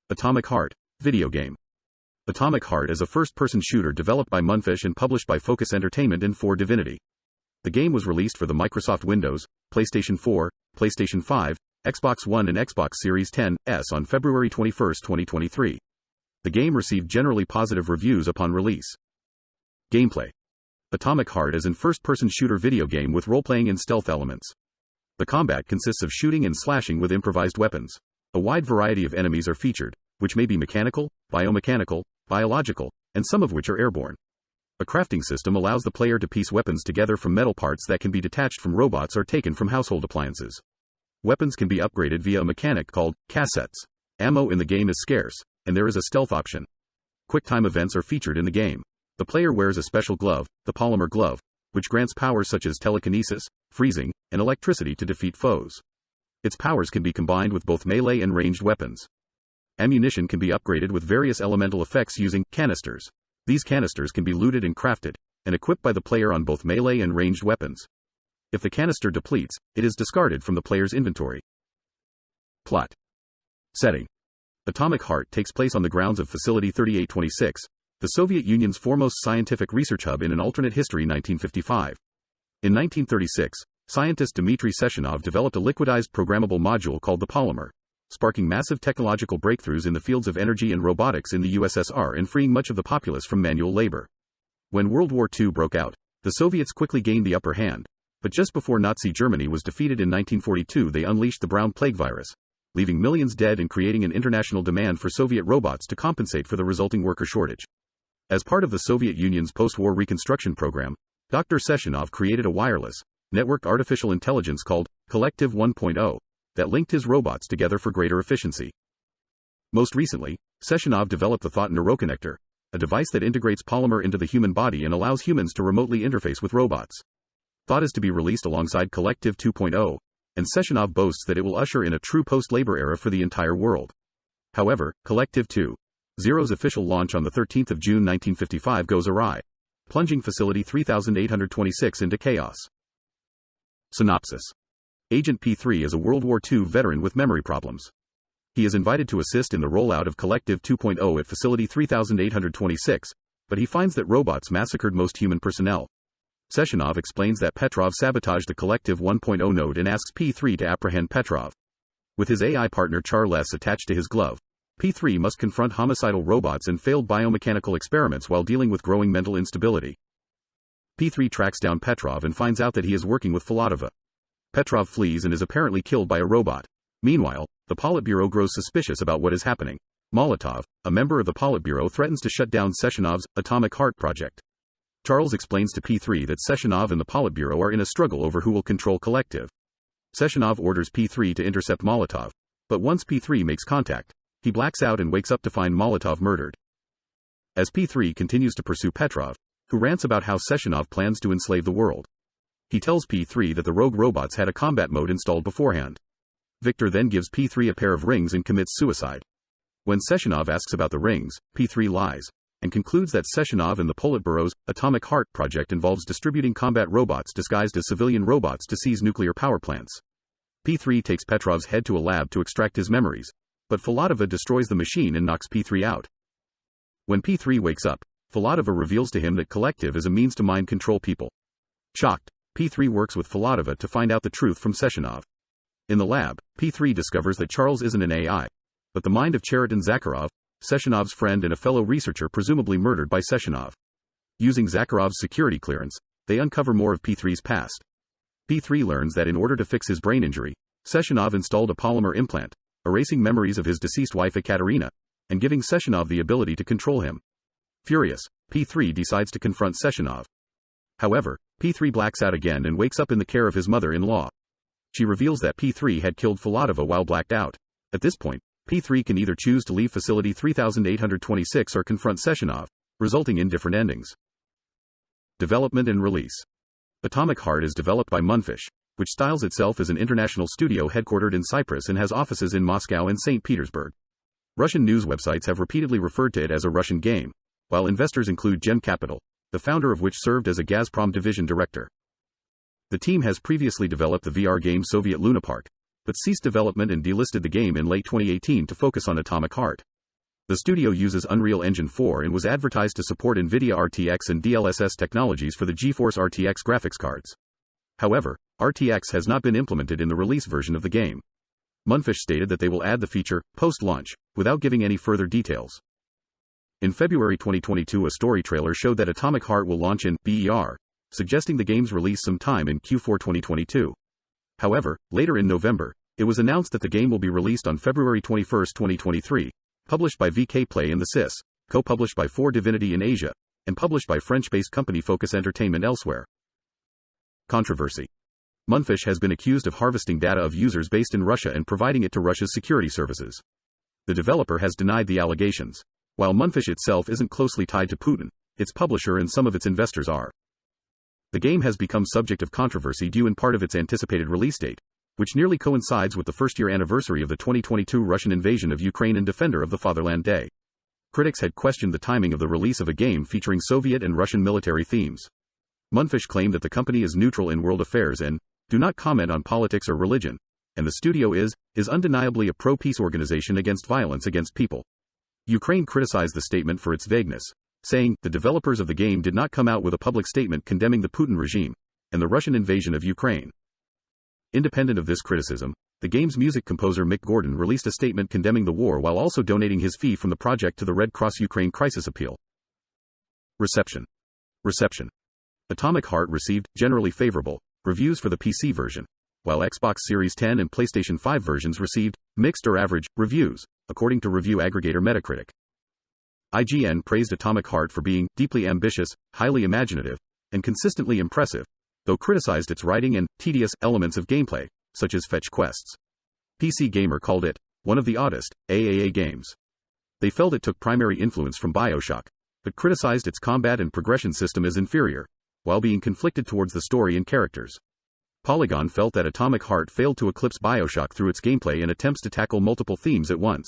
Atomic Heart, video game. Atomic Heart is a first-person shooter developed by Munfish and published by Focus Entertainment and 4Divinity. The game was released for the Microsoft Windows, PlayStation 4, PlayStation 5, Xbox One and Xbox Series X on February 21, 2023. The game received generally positive reviews upon release. Gameplay. Atomic Heart is a first-person shooter video game with role-playing and stealth elements. The combat consists of shooting and slashing with improvised weapons. A wide variety of enemies are featured, which may be mechanical, biomechanical, biological, and some of which are airborne. A crafting system allows the player to piece weapons together from metal parts that can be detached from robots or taken from household appliances. Weapons can be upgraded via a mechanic called cassettes. Ammo in the game is scarce, and there is a stealth option. Quick-time events are featured in the game. The player wears a special glove, the polymer glove, which grants powers such as telekinesis, freezing, and electricity to defeat foes. Its powers can be combined with both melee and ranged weapons. Ammunition can be upgraded with various elemental effects using canisters. These canisters can be looted and crafted, and equipped by the player on both melee and ranged weapons. If the canister depletes, it is discarded from the player's inventory. Plot. Setting. Atomic Heart takes place on the grounds of Facility 3826, the Soviet Union's foremost scientific research hub in an alternate history 1955. In 1936, scientist Dmitry Sechenov developed a liquidized programmable module called the polymer, sparking massive technological breakthroughs in the fields of energy and robotics in the USSR and freeing much of the populace from manual labor. When World War II broke out, the Soviets quickly gained the upper hand, but just before Nazi Germany was defeated in 1942 they unleashed the brown plague virus, leaving millions dead and creating an international demand for Soviet robots to compensate for the resulting worker shortage. As part of the Soviet Union's post-war reconstruction program, Dr. Sechenov created a wireless, networked artificial intelligence called Collective 1.0 that linked his robots together for greater efficiency. Most recently, Sechenov developed the Thought Neuroconnector, a device that integrates polymer into the human body and allows humans to remotely interface with robots. Thought is to be released alongside Collective 2.0, and Sechenov boasts that it will usher in a true post-labor era for the entire world. However, Collective 2.0's official launch on the 13th of June 1955 goes awry, plunging Facility 3826 into chaos. Synopsis. Agent P3 is a World War II veteran with memory problems. He is invited to assist in the rollout of Collective 2.0 at Facility 3826, but he finds that robots massacred most human personnel. Sechenov explains that Petrov sabotaged the Collective 1.0 node and asks P3 to apprehend Petrov. With his AI partner Charles attached to his glove, P3 must confront homicidal robots and failed biomechanical experiments while dealing with growing mental instability. P3 tracks down Petrov and finds out that he is working with Filatova. Petrov flees and is apparently killed by a robot. Meanwhile, the Politburo grows suspicious about what is happening. Molotov, a member of the Politburo, threatens to shut down Sechenov's Atomic Heart project. Charles explains to P3 that Sechenov and the Politburo are in a struggle over who will control Collective. Sechenov orders P3 to intercept Molotov, but once P3 makes contact, he blacks out and wakes up to find Molotov murdered. As P3 continues to pursue Petrov, who rants about how Sechenov plans to enslave the world, he tells P3 that the rogue robots had a combat mode installed beforehand. Victor then gives P3 a pair of rings and commits suicide. When Sechenov asks about the rings, P3 lies, and concludes that Sechenov and the Politburo's Atomic Heart project involves distributing combat robots disguised as civilian robots to seize nuclear power plants. P3 takes Petrov's head to a lab to extract his memories, but Filatova destroys the machine and knocks P3 out. When P3 wakes up, Filatova reveals to him that Collective is a means to mind control people. Shocked, P3 works with Filatova to find out the truth from Sechenov. In the lab, P3 discovers that Charles isn't an AI, but the mind of Cheriton Zakharov, Sechenov's friend and a fellow researcher presumably murdered by Sechenov. Using Zakharov's security clearance, they uncover more of P3's past. P3 learns that in order to fix his brain injury, Sechenov installed a polymer implant, erasing memories of his deceased wife Ekaterina, and giving Sechenov the ability to control him. Furious, P3 decides to confront Sechenov. However, P3 blacks out again and wakes up in the care of his mother-in-law. She reveals that P3 had killed Filatova while blacked out. At this point, P3 can either choose to leave Facility 3826 or confront Sechenov, resulting in different endings. Development and release. Atomic Heart is developed by Munfish, which styles itself as an international studio headquartered in Cyprus and has offices in Moscow and St. Petersburg. Russian news websites have repeatedly referred to it as a Russian game, while investors include Gem Capital, the founder of which served as a Gazprom division director. The team has previously developed the VR game Soviet Luna Park, but ceased development and delisted the game in late 2018 to focus on Atomic Heart. The studio uses Unreal Engine 4 and was advertised to support NVIDIA RTX and DLSS technologies for the GeForce RTX graphics cards. However, RTX has not been implemented in the release version of the game. Mundfish stated that they will add the feature post-launch, without giving any further details. In February 2022, a story trailer showed that Atomic Heart will launch in BER, suggesting the game's release sometime in Q4 2022. However, later in November, it was announced that the game will be released on February 21, 2023, published by VK Play in the CIS, co-published by 4 Divinity in Asia, and published by French-based company Focus Entertainment elsewhere. Controversy. Mundfish has been accused of harvesting data of users based in Russia and providing it to Russia's security services. The developer has denied the allegations. While Mundfish itself isn't closely tied to Putin, its publisher and some of its investors are. The game has become subject of controversy due in part of its anticipated release date, which nearly coincides with the first-year anniversary of the 2022 Russian invasion of Ukraine and Defender of the Fatherland Day. Critics had questioned the timing of the release of a game featuring Soviet and Russian military themes. Mundfish claimed that the company is neutral in world affairs and do not comment on politics or religion, and the studio is undeniably a pro-peace organization against violence against people. Ukraine criticized the statement for its vagueness, saying, the developers of the game did not come out with a public statement condemning the Putin regime and the Russian invasion of Ukraine. Independent of this criticism, the game's music composer Mick Gordon released a statement condemning the war while also donating his fee from the project to the Red Cross Ukraine Crisis Appeal. Reception. Atomic Heart received generally favorable reviews for the PC version, while Xbox Series 10 and PlayStation 5 versions received mixed or average reviews, according to review aggregator Metacritic. IGN praised Atomic Heart for being deeply ambitious, highly imaginative, and consistently impressive, though criticized its writing and tedious elements of gameplay, such as fetch quests. PC Gamer called it one of the oddest AAA games. They felt it took primary influence from BioShock, but criticized its combat and progression system as inferior, while being conflicted towards the story and characters. Polygon felt that Atomic Heart failed to eclipse BioShock through its gameplay and attempts to tackle multiple themes at once.